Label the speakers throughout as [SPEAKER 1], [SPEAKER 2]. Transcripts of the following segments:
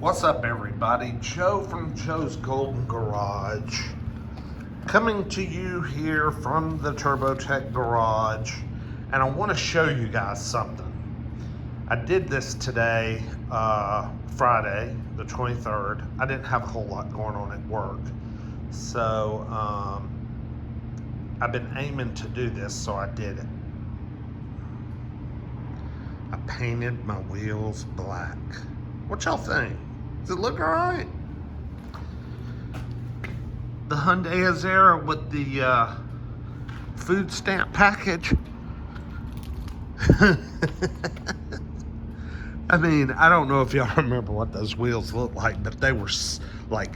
[SPEAKER 1] What's up, everybody? Joe from Joe's Golden Garage, coming to you here from the TurboTech Garage, and I want to show you guys something. I did this today, Friday, the 23rd. I didn't have a whole lot going on at work, so I've been aiming to do this, so I did it. I painted my wheels black. What y'all think? Does it look all right? The Hyundai Azera with the food stamp package. I mean, I don't know if y'all remember what those wheels looked like, but they were like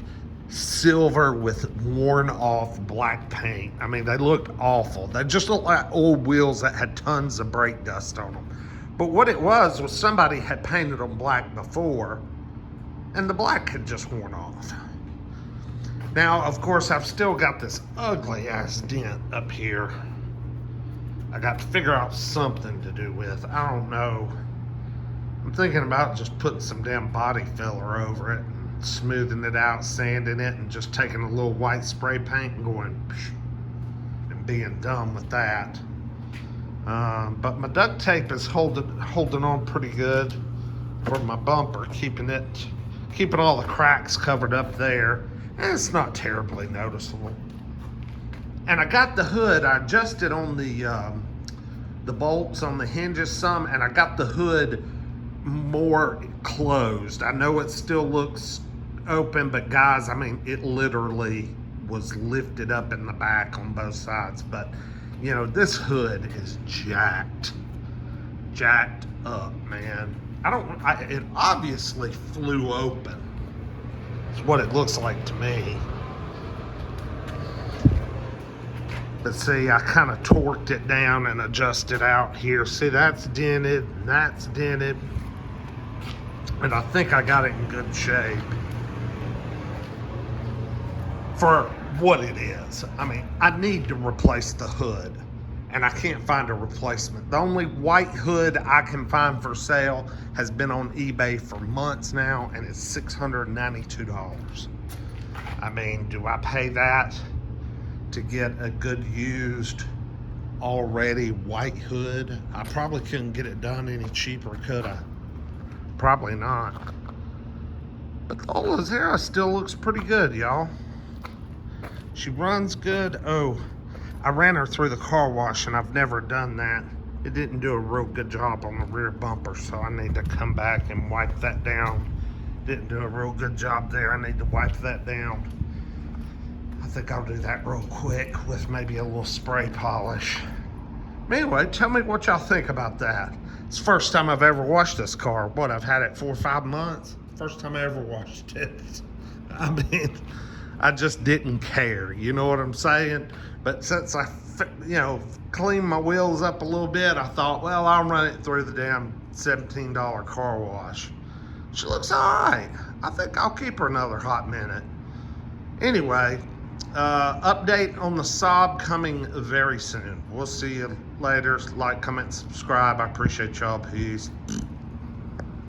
[SPEAKER 1] silver with worn off black paint. I mean, they looked awful. They just looked like old wheels that had tons of brake dust on them. But what it was somebody had painted them black before, and the black had just worn off. Now, of course, I've still got this ugly ass dent up here. I got to figure out something to do with. I don't know. I'm thinking about just putting some damn body filler over it, and smoothing it out, sanding it, and just taking a little white spray paint and going and being done with that. But my duct tape is holding on pretty good for my bumper, keeping all the cracks covered up there. And it's not terribly noticeable. And I got the hood. I adjusted on the bolts on the hinges some, and I got the hood more closed. I know it still looks open, but guys, I mean, it literally was lifted up in the back on both sides. But you know, this hood is jacked up, man. It obviously flew open. It's what it looks like to me. But see, I kind of torqued it down and adjusted out here. See, that's dented, and that's dented. And I think I got it in good shape for what it is. I mean, I need to replace the hood, and I can't find a replacement. The only white hood I can find for sale has been on eBay for months now, and it's $692. I mean, do I pay that to get a good used, already white hood? I probably couldn't get it done any cheaper, could I? Probably not. But the old Azera still looks pretty good, y'all. She runs good. Oh, I ran her through the car wash, and I've never done that. It didn't do a real good job on the rear bumper, so I need to come back and wipe that down. Didn't do a real good job there. I need to wipe that down. I think I'll do that real quick with maybe a little spray polish. Anyway, tell me what y'all think about that. It's the first time I've ever washed this car. What, I've had it 4 or 5 months? First time I ever washed it. I mean, I just didn't care, you know what I'm saying? But since I, cleaned my wheels up a little bit, I thought, well, I'll run it through the damn $17 car wash. She looks all right. I think I'll keep her another hot minute. Anyway, update on the Saab coming very soon. We'll see you later. Like, comment, subscribe. I appreciate y'all. Peace.